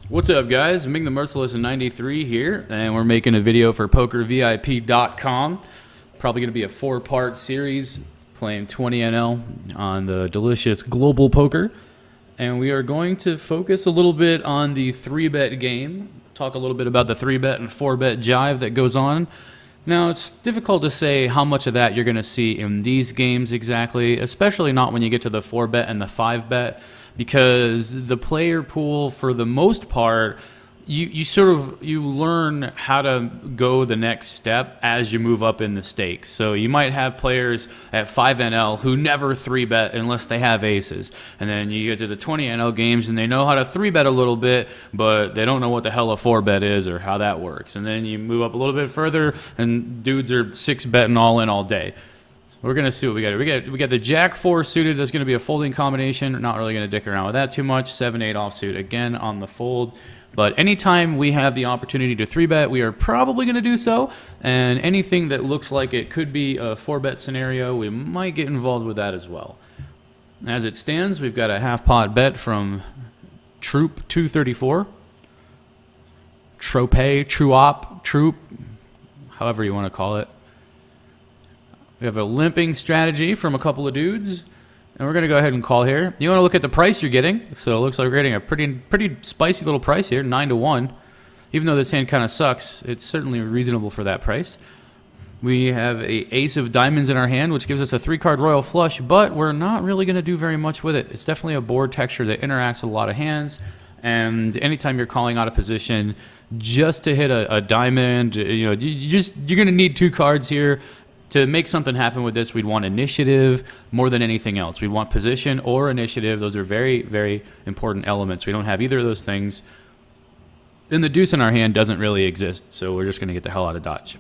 What's up, guys? Ming the Merciless in 93 here, and we're making a video for PokerVIP.com. Probably going to be a 4-part series playing 20 NL on the delicious global poker. And we are going to focus a little bit on the 3Bet game, talk a little bit about the 3Bet and 4Bet jive that goes on. Now, it's difficult to say how much of that you're going to see in these games exactly, especially not when you get to the 4Bet and the 5Bet, because the player pool, for the most part, you learn how to go the next step as you move up in the stakes. So you might have players at 5 NL who never 3Bet unless they have aces. And then you get to the 20 NL games and they know how to 3Bet a little bit, but they don't know what the hell a 4Bet is or how that works. And then you move up a little bit further and dudes are 6-betting all in all day. We're going to see what we got. We got the Jack 4 suited. That's going to be a folding combination. We're not really going to dick around with that too much. 7-8 offsuit again on the fold. But anytime we have the opportunity to 3Bet, we are probably going to do so. And anything that looks like it could be a 4Bet scenario, we might get involved with that as well. As it stands, we've got a half-pot bet from Troop 234. Troop, however you want to call it. We have a limping strategy from a couple of dudes. And we're going to go ahead and call here. You want to look at the price you're getting. So it looks like we're getting a pretty spicy little price here, 9-1. Even though this hand kind of sucks, it's certainly reasonable for that price. We have a ace of diamonds in our hand, which gives us a 3-card royal flush, but we're not really going to do very much with it. It's definitely a board texture that interacts with a lot of hands. And anytime you're calling out of position, just to hit a diamond, you're going to need 2 cards here. To make something happen with this, we'd want initiative more than anything else. We'd want position or initiative. Those are very, very important elements. We don't have either of those things. Then the deuce in our hand doesn't really exist, so we're just going to get the hell out of dodge.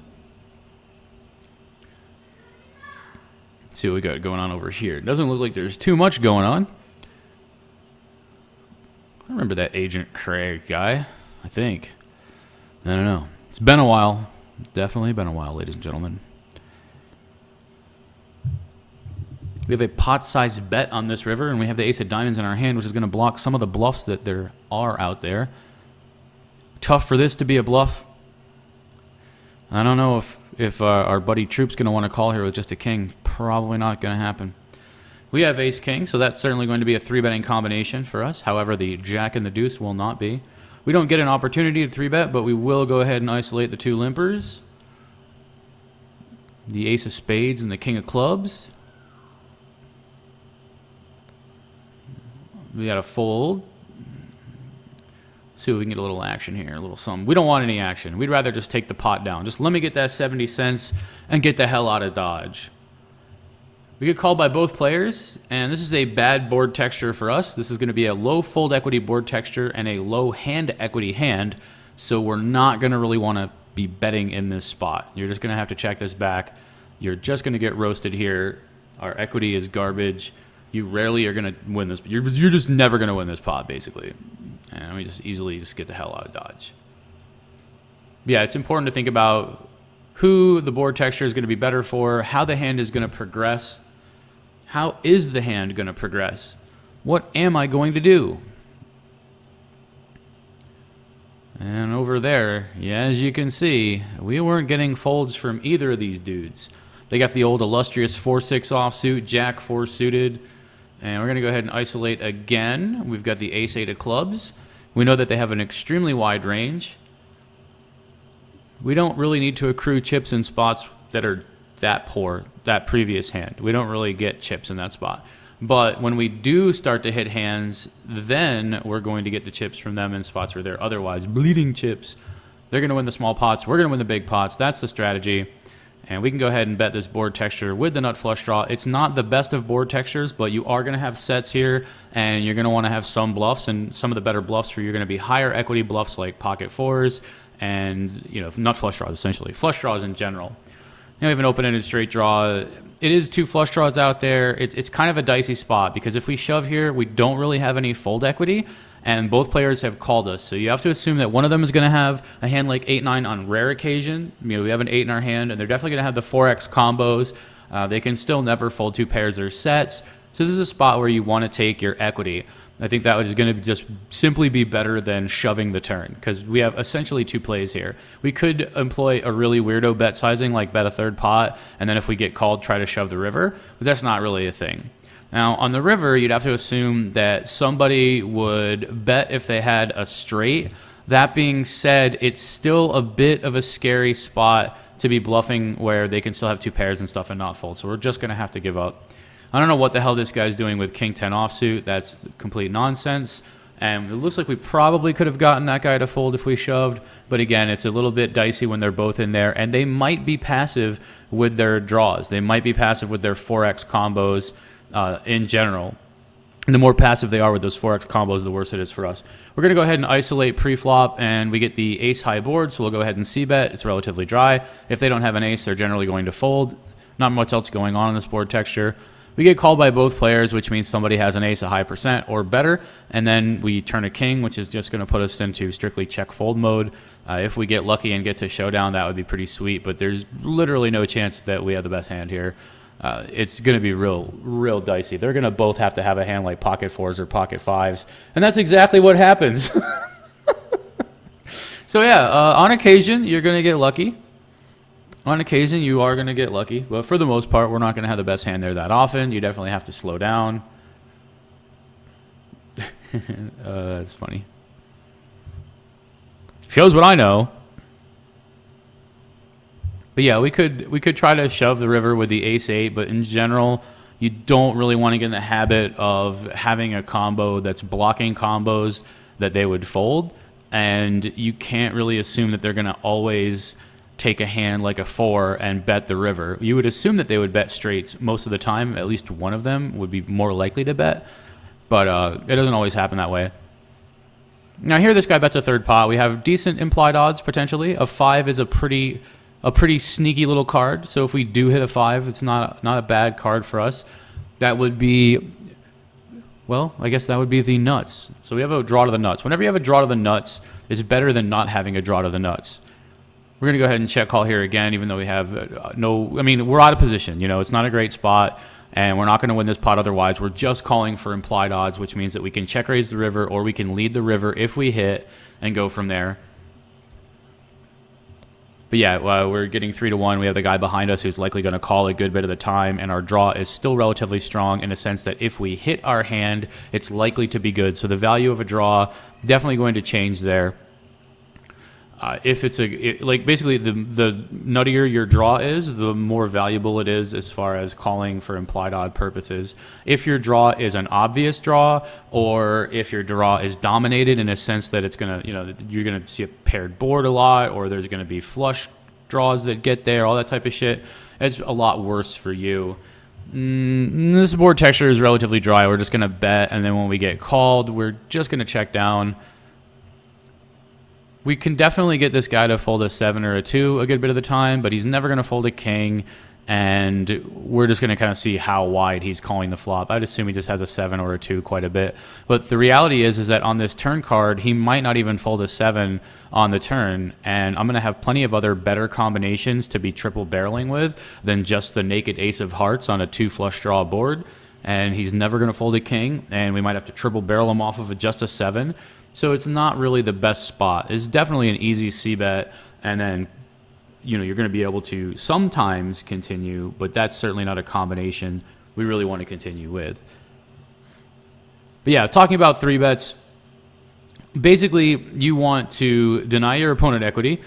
Let's see what we got going on over here. It doesn't look like there's too much going on. I remember that Agent Craig guy, I think. I don't know. It's been a while. Definitely been a while, ladies and gentlemen. We have a pot-sized bet on this river, and we have the ace of diamonds in our hand, which is going to block some of the bluffs that there are out there. Tough for this to be a bluff. I don't know if our buddy Troop's going to want to call here with just a king. Probably not going to happen. We have ace-king, so that's certainly going to be a 3-betting combination for us. However, the jack and the deuce will not be. We don't get an opportunity to 3-bet, but we will go ahead and isolate the 2 limpers. The ace of spades and the king of clubs. We got to fold. See if we can get a little action here, a little something. We don't want any action. We'd rather just take the pot down. Just let me get that 70 cents and get the hell out of dodge. We get called by both players, and this is a bad board texture for us. This is going to be a low fold equity board texture and a low hand equity hand, so we're not going to really want to be betting in this spot. You're just going to have to check this back. You're just going to get roasted here. Our equity is garbage. You rarely are going to win this. You're just never going to win this pot, basically. And we just easily get the hell out of dodge. Yeah, it's important to think about who the board texture is going to be better for, how the hand is going to progress. How is the hand going to progress? What am I going to do? And over there, yeah, as you can see, we weren't getting folds from either of these dudes. They got the old illustrious 4-6 offsuit, Jack 4 suited. And we're going to go ahead and isolate again. We've got the ace-8 of clubs. We know that they have an extremely wide range. We don't really need to accrue chips in spots that are that poor, that previous hand. We don't really get chips in that spot. But when we do start to hit hands, then we're going to get the chips from them in spots where they're otherwise bleeding chips. They're going to win the small pots. We're going to win the big pots. That's the strategy. And we can go ahead and bet this board texture with the nut flush draw. It's not the best of board textures, but you are going to have sets here, and you're going to want to have some bluffs, and some of the better bluffs for you are going to be higher equity bluffs like pocket fours and nut flush draws, essentially. Flush draws in general. We have an open-ended straight draw. It is 2 flush draws out there. It's kind of a dicey spot because if we shove here, we don't really have any fold equity, and both players have called us. So you have to assume that one of them is going to have a hand like 8-9 on rare occasion. We have an 8 in our hand, and they're definitely going to have the 4x combos. They can still never fold 2 pairs or sets. So this is a spot where you want to take your equity. I think that was going to just simply be better than shoving the turn, because we have essentially two plays here. We could employ a really weirdo bet sizing, like bet a third pot, and then if we get called, try to shove the river, but that's not really a thing. Now, on the river, you'd have to assume that somebody would bet if they had a straight. That being said, it's still a bit of a scary spot to be bluffing where they can still have two pairs and stuff and not fold, so we're just going to have to give up. I don't know what the hell this guy's doing with King 10 offsuit. That's complete nonsense. And it looks like we probably could have gotten that guy to fold if we shoved. But again, it's a little bit dicey when they're both in there. And they might be passive with their draws. They might be passive with their 4X combos in general. And the more passive they are with those 4X combos, the worse it is for us. We're going to go ahead and isolate pre-flop, and we get the ace high board. So we'll go ahead and c-bet. It's relatively dry. If they don't have an ace, they're generally going to fold. Not much else going on in this board texture. We get called by both players, which means somebody has an ace a high percent or better, and then we turn a king, which is just going to put us into strictly check fold mode. If we get lucky and get to showdown, that would be pretty sweet, but there's literally no chance that we have the best hand here. It's going to be real dicey. They're going to both have to have a hand like pocket fours or pocket fives, and that's exactly what happens. So yeah, on occasion, you're going to get lucky. On occasion, you are going to get lucky, but for the most part, we're not going to have the best hand there that often. You definitely have to slow down. That's funny. Shows what I know. But yeah, we could try to shove the river with the ace-8, but in general, you don't really want to get in the habit of having a combo that's blocking combos that they would fold, and you can't really assume that they're going to always take a hand like a 4 and bet the river. You would assume that they would bet straights most of the time. At least one of them would be more likely to bet, but it doesn't always happen that way. Now here this guy bets a third pot. We have decent implied odds potentially. A 5 is a pretty sneaky little card, so if we do hit a 5, it's not a bad card for us. That would be, well, I guess that would be the nuts. So we have a draw to the nuts. Whenever you have a draw to the nuts, it's better than not having a draw to the nuts. We're going to go ahead and check call here again, even though we have we're out of position. You know, it's not a great spot, and we're not going to win this pot otherwise. We're just calling for implied odds, which means that we can check raise the river, or we can lead the river if we hit and go from there. But yeah, we're getting 3-1. We have the guy behind us who's likely going to call a good bit of the time, and our draw is still relatively strong in a sense that if we hit our hand, it's likely to be good. So the value of a draw definitely going to change there. If it's basically the nuttier your draw is, the more valuable it is as far as calling for implied odd purposes. If your draw is an obvious draw, or if your draw is dominated in a sense that it's gonna, you're gonna see a paired board a lot, or there's gonna be flush draws that get there, all that type of shit, it's a lot worse for you. This board texture is relatively dry. We're just gonna bet, and then when we get called, we're just gonna check down. We can definitely get this guy to fold a 7 or a 2 a good bit of the time, but he's never going to fold a king, and we're just going to kind of see how wide he's calling the flop. I'd assume he just has a 7 or a 2 quite a bit. But the reality is that on this turn card, he might not even fold a 7 on the turn, and I'm going to have plenty of other better combinations to be triple barreling with than just the naked ace of hearts on a 2 flush draw board, and he's never going to fold a king, and we might have to triple barrel him off of just a 7. So it's not really the best spot. It's definitely an easy c-bet, and then you're going to be able to sometimes continue, but that's certainly not a combination we really want to continue with. But yeah, talking about 3-bets, basically you want to deny your opponent equity,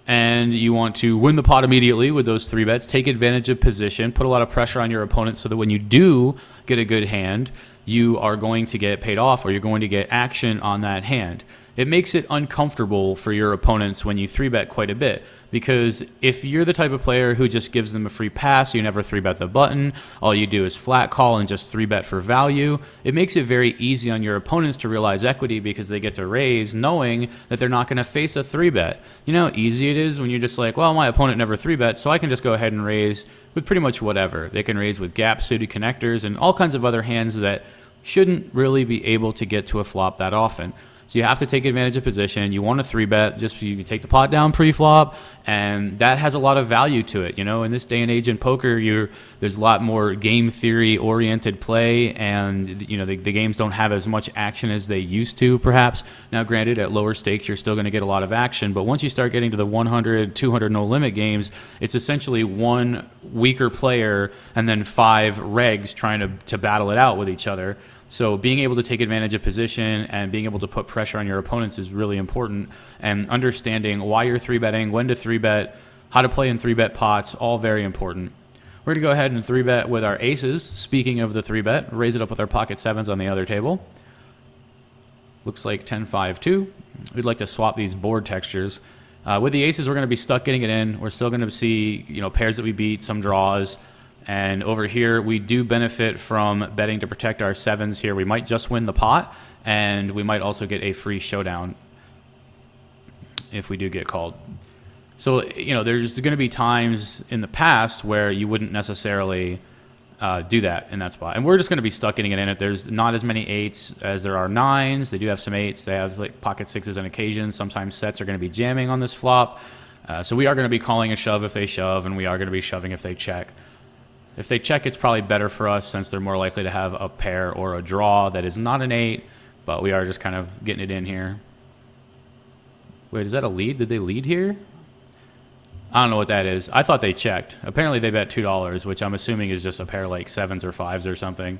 and you want to win the pot immediately with those 3-bets, take advantage of position, put a lot of pressure on your opponent so that when you do get a good hand, you are going to get paid off, or you're going to get action on that hand. It makes it uncomfortable for your opponents when you 3-bet quite a bit, because if you're the type of player who just gives them a free pass, you never 3-bet the button, all you do is flat call and just 3-bet for value, it makes it very easy on your opponents to realize equity because they get to raise knowing that they're not going to face a 3-bet. You know how easy it is when you're just like, well, my opponent never 3-bets, so I can just go ahead and raise with pretty much whatever. They can raise with gap-suited connectors and all kinds of other hands that shouldn't really be able to get to a flop that often. So you have to take advantage of position. You want to 3-bet just so you can take the pot down pre-flop, and that has a lot of value to it. You know, in this day and age in poker, there's a lot more game theory oriented play, and you know the games don't have as much action as they used to, perhaps. Now, granted, at lower stakes, you're still going to get a lot of action, but once you start getting to the 100, 200 no limit games, it's essentially one weaker player and then 5 regs trying to battle it out with each other. So being able to take advantage of position and being able to put pressure on your opponents is really important, and understanding why you're 3-betting, when to 3-bet, how to play in 3-bet pots, all very important. We're going to go ahead and 3-bet with our aces. Speaking of the 3-bet, raise it up with our pocket 7s on the other table. Looks like 10-5-2. We'd like to swap these board textures. With the aces, we're going to be stuck getting it in. We're still going to see, you know, pairs that we beat, some draws. And over here, we do benefit from betting to protect our 7s here. We might just win the pot, and we might also get a free showdown if we do get called. So, you know, there's going to be times in the past where you wouldn't necessarily do that in that spot. And we're just going to be stuck getting it in it. There's not as many 8s as there are 9s. They do have some 8s. They have like pocket 6s on occasion. Sometimes sets are going to be jamming on this flop. So we are going to be calling a shove if they shove, and we are going to be shoving if they check. If they check, it's probably better for us since they're more likely to have a pair or a draw that is not an 8, but we are just kind of getting it in here. Wait, is that a lead? Did they lead here? I don't know what that is. I thought they checked. Apparently they bet $2, which I'm assuming is just a pair like 7s or 5s or something.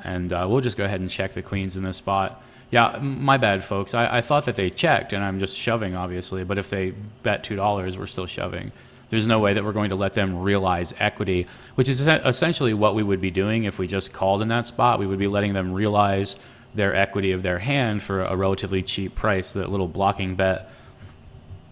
And we'll just go ahead and check the queens in this spot. Yeah, my bad, folks. I thought that they checked, and I'm just shoving, obviously. But if they bet $2, we're still shoving. There's no way that we're going to let them realize equity, which is essentially what we would be doing if we just called in that spot. We would be letting them realize their equity of their hand for a relatively cheap price, that little blocking bet,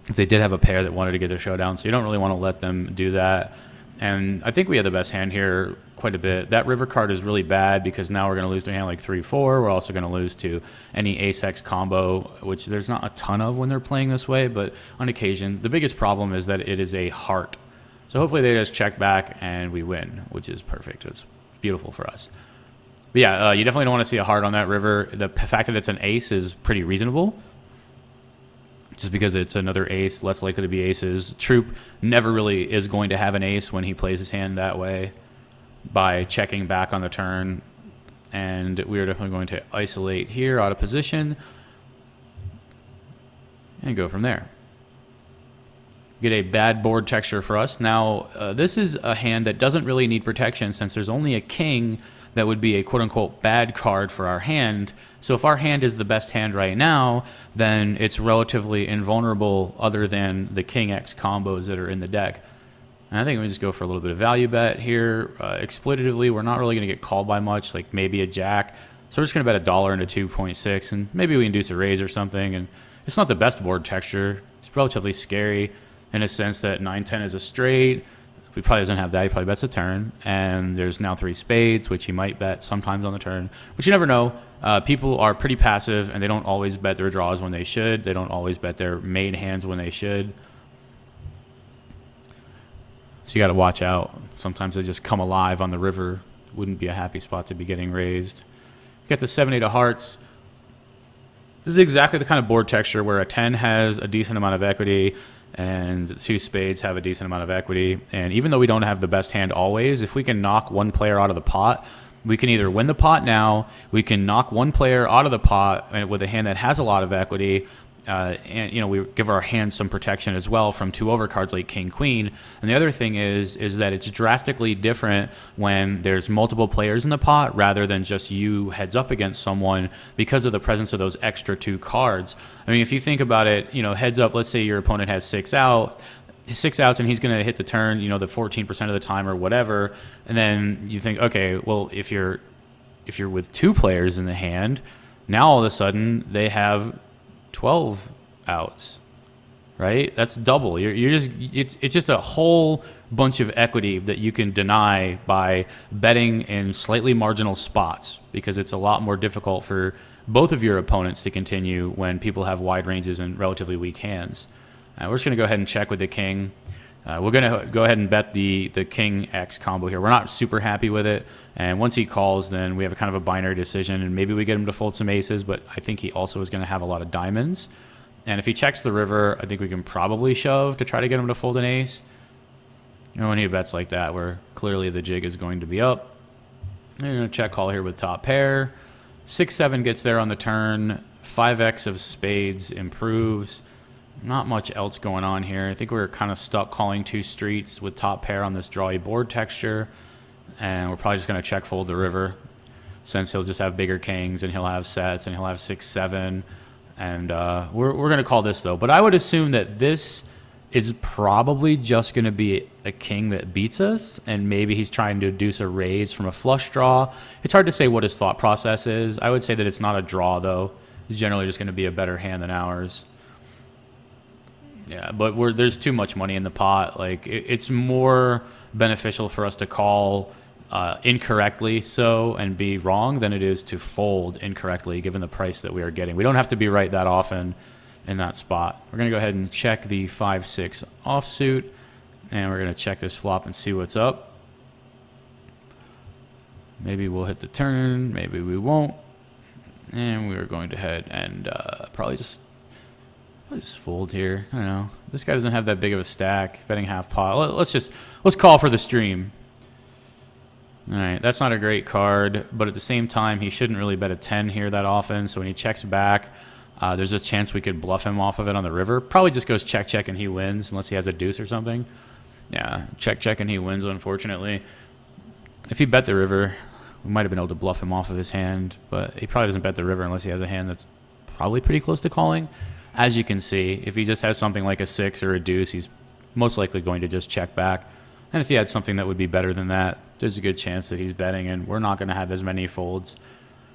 if they did have a pair that wanted to get their showdown. So you don't really want to let them do that. And I think we had the best hand here quite a bit. That river card is really bad because now we're going to lose to a hand like 3-4. We're also going to lose to any ace-x combo, which there's not a ton of when they're playing this way, but on occasion. The biggest problem is that it is a heart. So hopefully they just check back and we win, which is perfect. It's beautiful for us. But yeah, you definitely don't want to see a heart on that river. The fact that it's an ace is pretty reasonable, just because it's another ace, less likely to be aces. Troop never really is going to have an ace when he plays his hand that way by checking back on the turn. And we are definitely going to isolate here out of position and go from there. Get a bad board texture for us. Now, this is a hand that doesn't really need protection since there's only a king that would be a quote-unquote bad card for our hand. So if our hand is the best hand right now, then it's relatively invulnerable other than the king-x combos that are in the deck. And I think we just go for a little bit of value bet here. Exploitatively, we're not really going to get called by much, like maybe a jack. So we're just going to bet $1 into 2.6, and maybe we induce a raise or something. And it's not the best board texture. It's relatively scary in a sense that 9-10 is a straight. He probably doesn't have that. He probably bets a turn. And there's now 3 spades, which he might bet sometimes on the turn. But you never know. People are pretty passive, and they don't always bet their draws when they should. They don't always bet their made hands when they should. So you got to watch out. Sometimes they just come alive on the river. Wouldn't be a happy spot to be getting raised. Get the 7-8 of hearts. This is exactly the kind of board texture where a 10 has a decent amount of equity and 2 spades have a decent amount of equity. And even though we don't have the best hand always, if we can knock one player out of the pot, we can either win the pot now, we can knock one player out of the pot with a hand that has a lot of equity, and you know, we give our hands some protection as well from 2 overcards like king queen. And the other thing is that it's drastically different when there's multiple players in the pot rather than just you heads up against someone because of the presence of those extra 2 cards. I mean, if you think about it, you know, heads up, let's say your opponent has 6 outs and he's going to hit the turn, you know, the 14% of the time or whatever. And then you think, okay, well, if you're with 2 players in the hand, now all of a sudden they have 12 outs, right? That's double. It's just a whole bunch of equity that you can deny by betting in slightly marginal spots, because it's a lot more difficult for both of your opponents to continue when people have wide ranges and relatively weak hands. We're just going to go ahead and check with the king. We're going to go ahead and bet the King X combo here. We're not super happy with it. And once he calls, then we have a kind of a binary decision. And maybe we get him to fold some aces, but I think he also is going to have a lot of diamonds. And if he checks the river, I think we can probably shove to try to get him to fold an ace. You know, when he bets like that, where clearly the jig is going to be up. You're going to check call here with top pair. 6-7 gets there on the turn. 5x of spades improves. Not much else going on here. I think we're kind of stuck calling 2 streets with top pair on this drawy board texture. And we're probably just going to check fold the river, since he'll just have bigger kings and he'll have sets and he'll have 6-7. And we're going to call this, though. But I would assume that this is probably just going to be a king that beats us, and maybe he's trying to induce a raise from a flush draw. It's hard to say what his thought process is. I would say that it's not a draw, though. It's generally just going to be a better hand than ours. Yeah, but there's too much money in the pot. Like, it's more beneficial for us to call incorrectly and be wrong than it is to fold incorrectly given the price that we are getting. We don't have to be right that often in that spot. We're going to go ahead and check the 5-6 offsuit, and we're going to check this flop and see what's up. Maybe we'll hit the turn, maybe we won't. And we're going to head and probably just fold here. I don't know. This guy doesn't have that big of a stack, betting half pot. Let's call for the stream. All right, that's not a great card, but at the same time, he shouldn't really bet a 10 here that often. So when he checks back, there's a chance we could bluff him off of it on the river. Probably just goes check, check, and he wins, unless he has a deuce or something. Yeah, check, check, and he wins, unfortunately. If he bet the river, we might have been able to bluff him off of his hand, but he probably doesn't bet the river unless he has a hand that's probably pretty close to calling. As you can see, if he just has something like a 6 or a deuce, he's most likely going to just check back. And if he had something that would be better than that, there's a good chance that he's betting, and we're not going to have as many folds.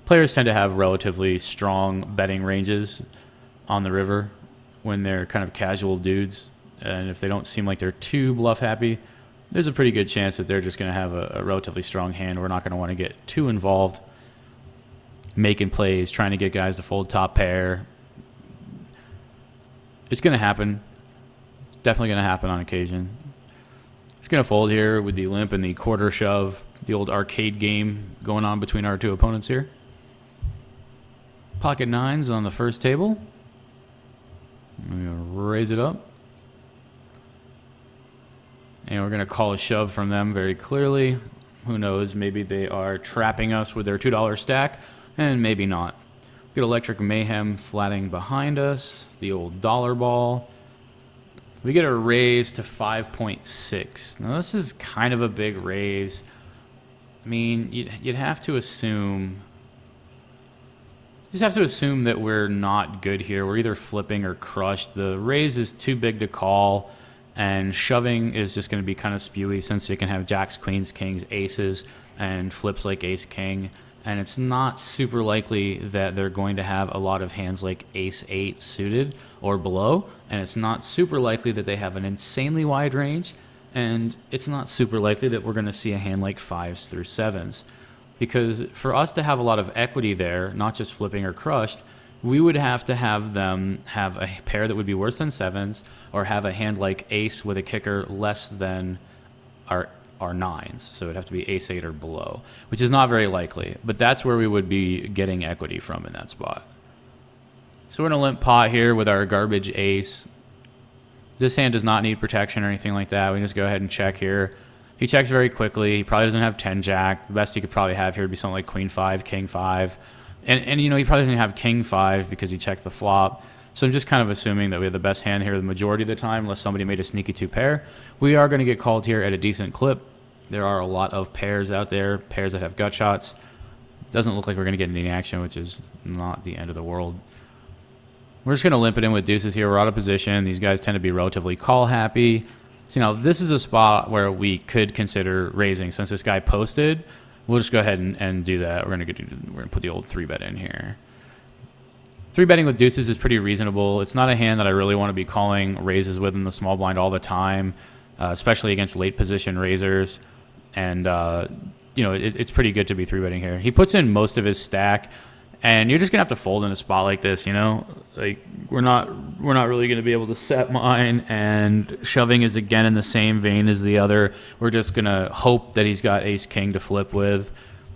Players tend to have relatively strong betting ranges on the river when they're kind of casual dudes. And if they don't seem like they're too bluff happy, there's a pretty good chance that they're just going to have a relatively strong hand. We're not going to want to get too involved making plays, trying to get guys to fold top pair. It's going to happen. Definitely going to happen on occasion. Just going to fold here with the limp and the quarter shove, the old arcade game going on between our two opponents here. Pocket nines on the first table. I'm going to raise it up. And we're going to call a shove from them very clearly. Who knows, maybe they are trapping us with their $2 stack, and maybe not. Get Electric Mayhem flatting behind us, the old dollar ball. We get a raise to 5.6. Now this is kind of a big raise. I mean, you'd have to assume... You just have to assume that we're not good here. We're either flipping or crushed. The raise is too big to call, and shoving is just going to be kind of spewy since it can have jacks, queens, kings, aces, and flips like ace, king. And it's not super likely that they're going to have a lot of hands like ace-8 suited or below. And it's not super likely that they have an insanely wide range. And it's not super likely that we're going to see a hand like 5s through 7s. Because for us to have a lot of equity there, not just flipping or crushed, we would have to have them have a pair that would be worse than 7s, or have a hand like ace with a kicker less than our 9s. So it would have to be ace-8 or below, which is not very likely. But that's where we would be getting equity from in that spot. So we're in a limp pot here with our garbage ace. This hand does not need protection or anything like that. We can just go ahead and check here. He checks very quickly. He probably doesn't have 10 jack. The best he could probably have here would be something like queen 5, king 5. And you know, he probably doesn't have king 5 because he checked the flop. So I'm just kind of assuming that we have the best hand here the majority of the time, unless somebody made a sneaky 2 pair. We are going to get called here at a decent clip. There are a lot of pairs out there, pairs that have gut shots. Doesn't look like we're going to get any action, which is not the end of the world. We're just going to limp it in with deuces here. We're out of position. These guys tend to be relatively call happy. So, you know, this is a spot where we could consider raising. Since this guy posted, we'll just go ahead and do that. We're going to put the old 3-bet in here. 3-betting with deuces is pretty reasonable. It's not a hand that I really want to be calling raises with in the small blind all the time, especially against late position raisers. And, you know, it's pretty good to be 3-betting here. He puts in most of his stack, And you're just gonna have to fold in a spot like this, you know. Like we're not really gonna be able to set mine, and shoving is again in the same vein as the other. We're just gonna hope that he's got ace king to flip with.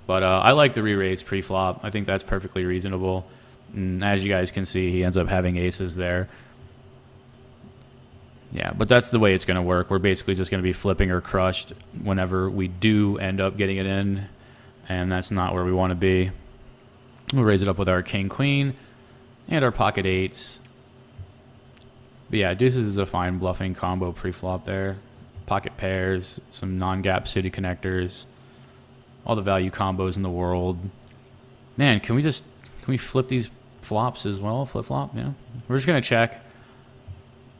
But I like the re-raise pre-flop. I think that's perfectly reasonable. And as you guys can see, he ends up having aces there. Yeah, but that's the way it's going to work. We're basically just going to be flipping or crushed whenever we do end up getting it in, and that's not where we want to be. We'll raise it up with our king-queen and our pocket eights. But yeah, deuces is a fine bluffing combo pre-flop there. Pocket pairs, some non-gap suited connectors, all the value combos in the world. Man, can we flip these flops as well? Flip-flop, yeah. We're just going to check.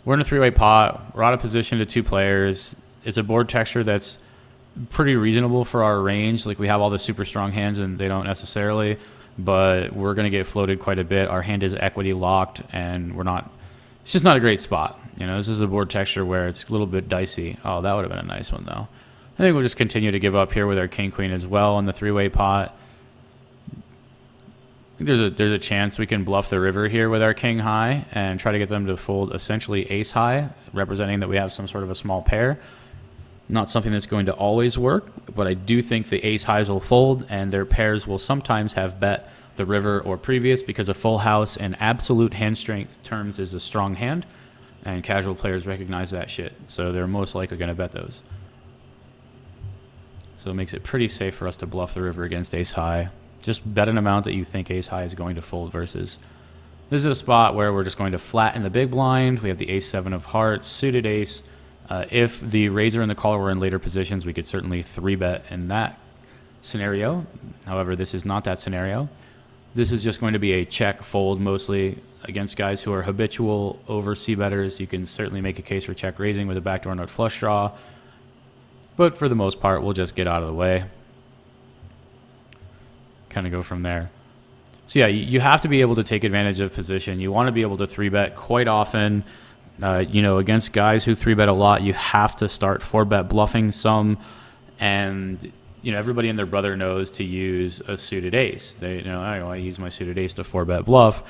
We're in a three-way pot. We're out of position to two players. It's a board texture that's pretty reasonable for our range. Like, we have all the super strong hands, and they don't necessarily. But we're going to get floated quite a bit. Our hand is equity locked, and we're not... It's just not a great spot. You know, this is a board texture where it's a little bit dicey. Oh, that would have been a nice one, though. I think we'll just continue to give up here with our king-queen as well in the three-way pot. There's a chance we can bluff the river here with our king high and try to get them to fold essentially ace high, representing that we have some sort of a small pair. Not something that's going to always work, but I do think the ace highs will fold, and their pairs will sometimes have bet the river or previous, because a full house in absolute hand strength terms is a strong hand, and casual players recognize that shit, so they're most likely going to bet those. So it makes it pretty safe for us to bluff the river against ace high. Just bet an amount that you think ace high is going to fold versus... This is a spot where we're just going to flatten the big blind. We have the ace-7 of hearts, suited ace. If the raiser and the caller were in later positions, we could certainly 3-bet in that scenario. However, this is not that scenario. This is just going to be a check fold mostly against guys who are habitual over c-betters. You can certainly make a case for check raising with a backdoor nut flush draw. But for the most part, we'll just get out of the way. Kind of go from there. So yeah, you have to be able to take advantage of position. You want to be able to 3-bet quite often. You know, against guys who 3-bet a lot, you have to start 4-bet bluffing some. And, you know, everybody and their brother knows to use a suited ace. They, you know, I use my suited ace to 4-bet bluff.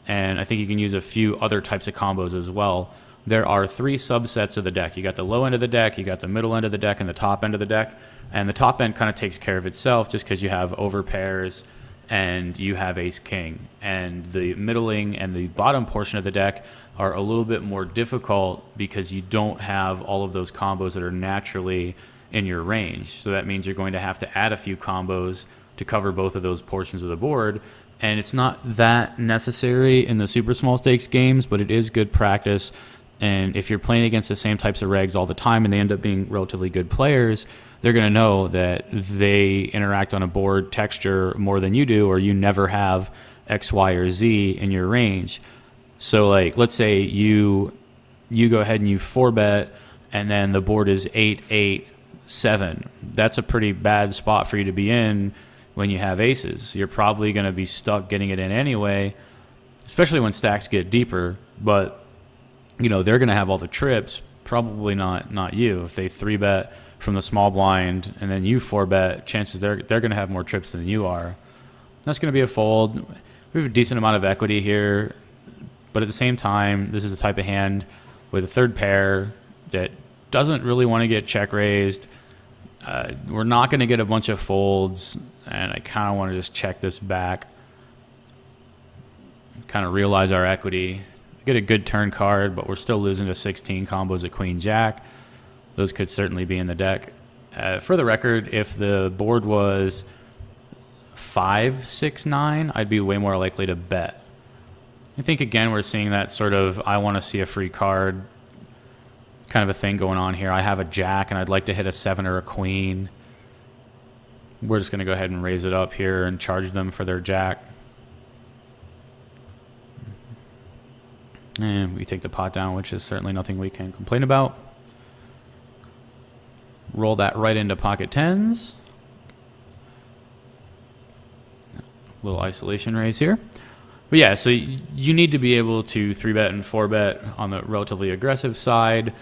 And I think you can use a few other types of combos as well. There are three subsets of the deck. You got the low end of the deck, you got the middle end of the deck, and the top end of the deck. And the top end kind of takes care of itself just because you have over pairs and you have ace king. And the middling and the bottom portion of the deck are a little bit more difficult because you don't have all of those combos that are naturally in your range. So that means you're going to have to add a few combos to cover both of those portions of the board. And it's not that necessary in the super small stakes games, but it is good practice. And if you're playing against the same types of regs all the time and they end up being relatively good players, they're going to know that they interact on a board texture more than you do, or you never have X, Y, or Z in your range. So, like, let's say you go ahead and you 4-bet, and then the board is 8-8-7. That's a pretty bad spot for you to be in when you have aces. You're probably going to be stuck getting it in anyway, especially when stacks get deeper. But, you know, they're going to have all the trips, probably not you. If they 3-bet from the small blind and then you 4-bet, chances they're going to have more trips than you are. That's going to be a fold. We have a decent amount of equity here, but at the same time, this is the type of hand with a third pair that doesn't really want to get check raised. We're not going to get a bunch of folds, and I kind of want to just check this back, kind of realize our equity. Get a good turn card, but we're still losing to 16 combos at queen jack. Those could certainly be in the deck. For the record, if the board was 5-6-9, I'd be way more likely to bet. I think, again, we're seeing that sort of I want to see a free card kind of a thing going on here. I have a jack, and I'd like to hit a 7 or a queen. We're just going to go ahead and raise it up here and charge them for their jack. And we take the pot down, which is certainly nothing we can complain about. Roll that right into pocket tens. Little isolation raise here. But yeah, so you need to be able to 3-bet and 4-bet on the relatively aggressive side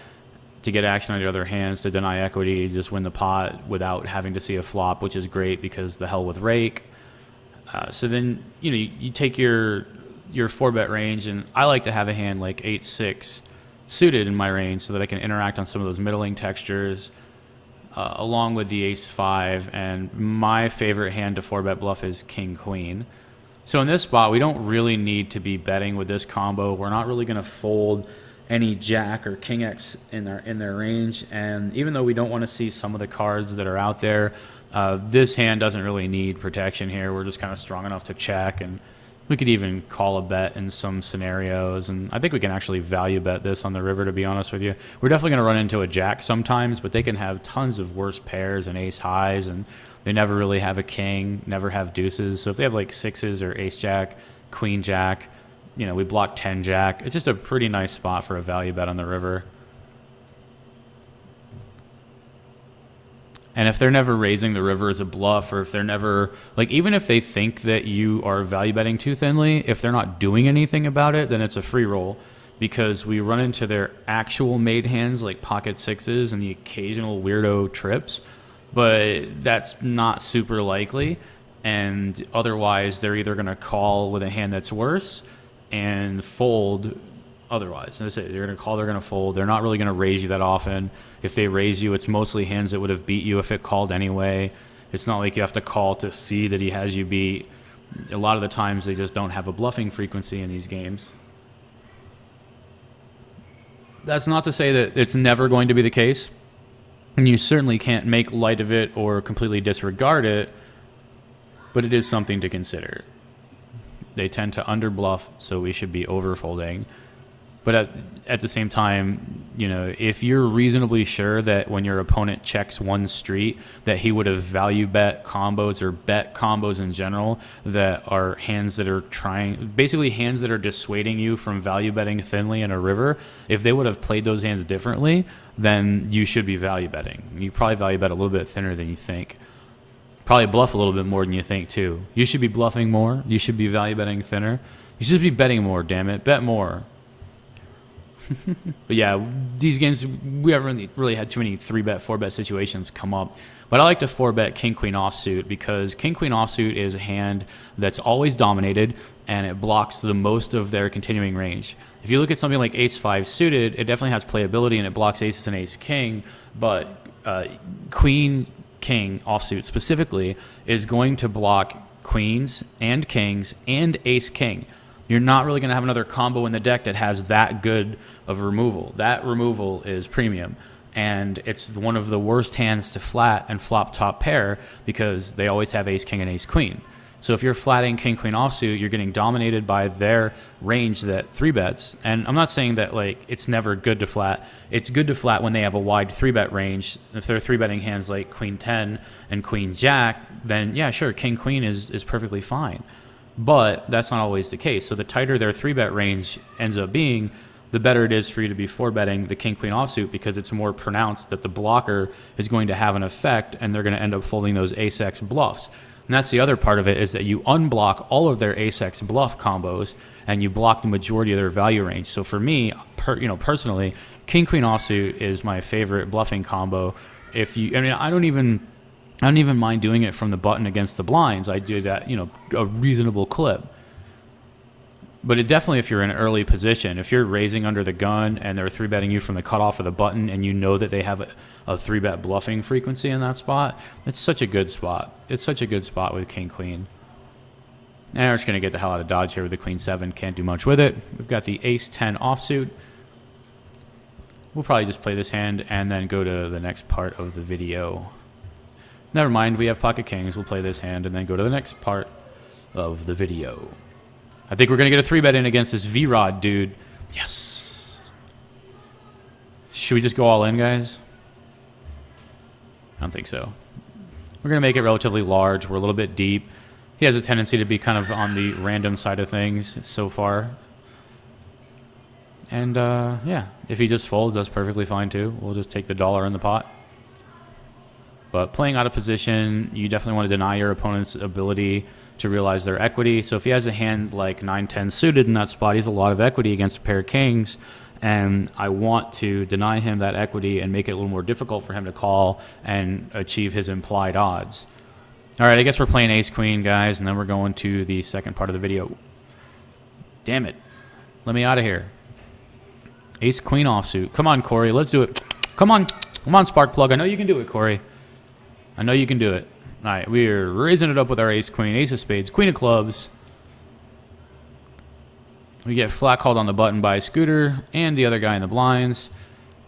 to get action on your other hands, to deny equity, just win the pot without having to see a flop, which is great because the hell with rake. So then, you take your 4-bet range, and I like to have a hand like 8-6 suited in my range so that I can interact on some of those middling textures, along with the ace-5. And my favorite hand to 4-bet bluff is king-queen. So in this spot, we don't really need to be betting with this combo. We're not really going to fold any jack or king X in their range. And even though we don't want to see some of the cards that are out there, this hand doesn't really need protection here. We're just kind of strong enough to check, and we could even call a bet in some scenarios. And I think we can actually value bet this on the river, to be honest with you. We're definitely going to run into a jack sometimes, but they can have tons of worse pairs and ace highs, and they never really have a king, never have deuces. So if they have like sixes or ace jack, queen jack, we block 10 jack. It's just a pretty nice spot for a value bet on the river. And if they're never raising the river as a bluff, or if they're never, even if they think that you are value betting too thinly, if they're not doing anything about it, then it's a free roll, because we run into their actual made hands like pocket sixes and the occasional weirdo trips, but that's not super likely. And otherwise, they're either going to call with a hand that's worse and fold otherwise. And they're going to call, they're going to fold. They're not really going to raise you that often. If they raise you, it's mostly hands that would have beat you if it called anyway. It's not like you have to call to see that he has you beat. A lot of the times they just don't have a bluffing frequency in these games. That's not to say that it's never going to be the case, and you certainly can't make light of it or completely disregard it, but it is something to consider. They tend to underbluff, so we should be overfolding. But at the same time, if you're reasonably sure that when your opponent checks one street that he would have value bet combos or bet combos in general that are hands that are basically hands that are dissuading you from value betting thinly in a river, if they would have played those hands differently, then you should be value betting. You probably value bet a little bit thinner than you think. Probably bluff a little bit more than you think too. You should be bluffing more. You should be value betting thinner. You should be betting more, damn it. Bet more. But yeah, these games, we haven't really had too many 3-bet, 4-bet situations come up. But I like to 4-bet king-queen offsuit, because king-queen offsuit is a hand that's always dominated, and it blocks the most of their continuing range. If you look at something like ace-5 suited, it definitely has playability, and it blocks aces and ace-king, but queen-king offsuit specifically is going to block queens and kings and ace-king. You're not really going to have another combo in the deck that has that good of removal. That removal is premium, and it's one of the worst hands to flat and flop top pair, because they always have ace king and ace queen. So if you're flatting king queen offsuit, you're getting dominated by their range that 3-bets. And I'm not saying that it's never good to flat. It's good to flat when they have a wide 3-bet range. If they're 3-betting hands like queen 10 and queen jack, then yeah, sure, king queen is perfectly fine. But that's not always the case. So the tighter their 3-bet range ends up being, the better it is for you to be 4-betting the king-queen offsuit, because it's more pronounced that the blocker is going to have an effect, and they're going to end up folding those ace-x bluffs. And that's the other part of it, is that you unblock all of their ace-x bluff combos, and you block the majority of their value range. So for me, personally, king-queen offsuit is my favorite bluffing combo. I don't even mind doing it from the button against the blinds. I do that, a reasonable clip. But it definitely, if you're in an early position, if you're raising under the gun and they're 3-betting you from the cutoff of the button, and you know that they have a 3-bet bluffing frequency in that spot, it's such a good spot. It's such a good spot with king-queen. And we're just going to get the hell out of dodge here with the queen-7. Can't do much with it. We've got the ace-10 offsuit. We'll probably just play this hand and then go to the next part of the video. Never mind, we have pocket kings. We'll play this hand and then go to the next part of the video. I think we're going to get a 3-bet in against this V-Rod dude. Yes. Should we just go all in, guys? I don't think so. We're going to make it relatively large. We're a little bit deep. He has a tendency to be kind of on the random side of things so far. And, yeah, if he just folds, that's perfectly fine, too. We'll just take the dollar in the pot. But playing out of position, you definitely want to deny your opponent's ability to realize their equity. So if he has a hand like 9-10 suited in that spot, he has a lot of equity against a pair of kings, and I want to deny him that equity and make it a little more difficult for him to call and achieve his implied odds. All right, I guess we're playing ace-queen, guys, and then we're going to the second part of the video. Damn it. Let me out of here. Ace-queen offsuit. Come on, Corey. Let's do it. Come on. Come on, Sparkplug. I know you can do it, Corey. I know you can do it. All right, we're raising it up with our ace-queen, ace of spades, queen of clubs. We get flat called on the button by Scooter and the other guy in the blinds.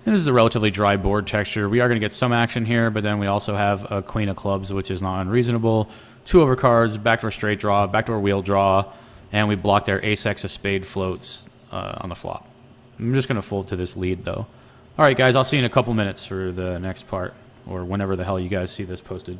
This is a relatively dry board texture. We are going to get some action here, but then we also have a queen of clubs, which is not unreasonable. 2 overcards, backdoor straight draw, backdoor wheel draw, and we block their ace-x of spade floats on the flop. I'm just going to fold to this lead, though. All right, guys, I'll see you in a couple minutes for the next part, or whenever the hell you guys see this posted.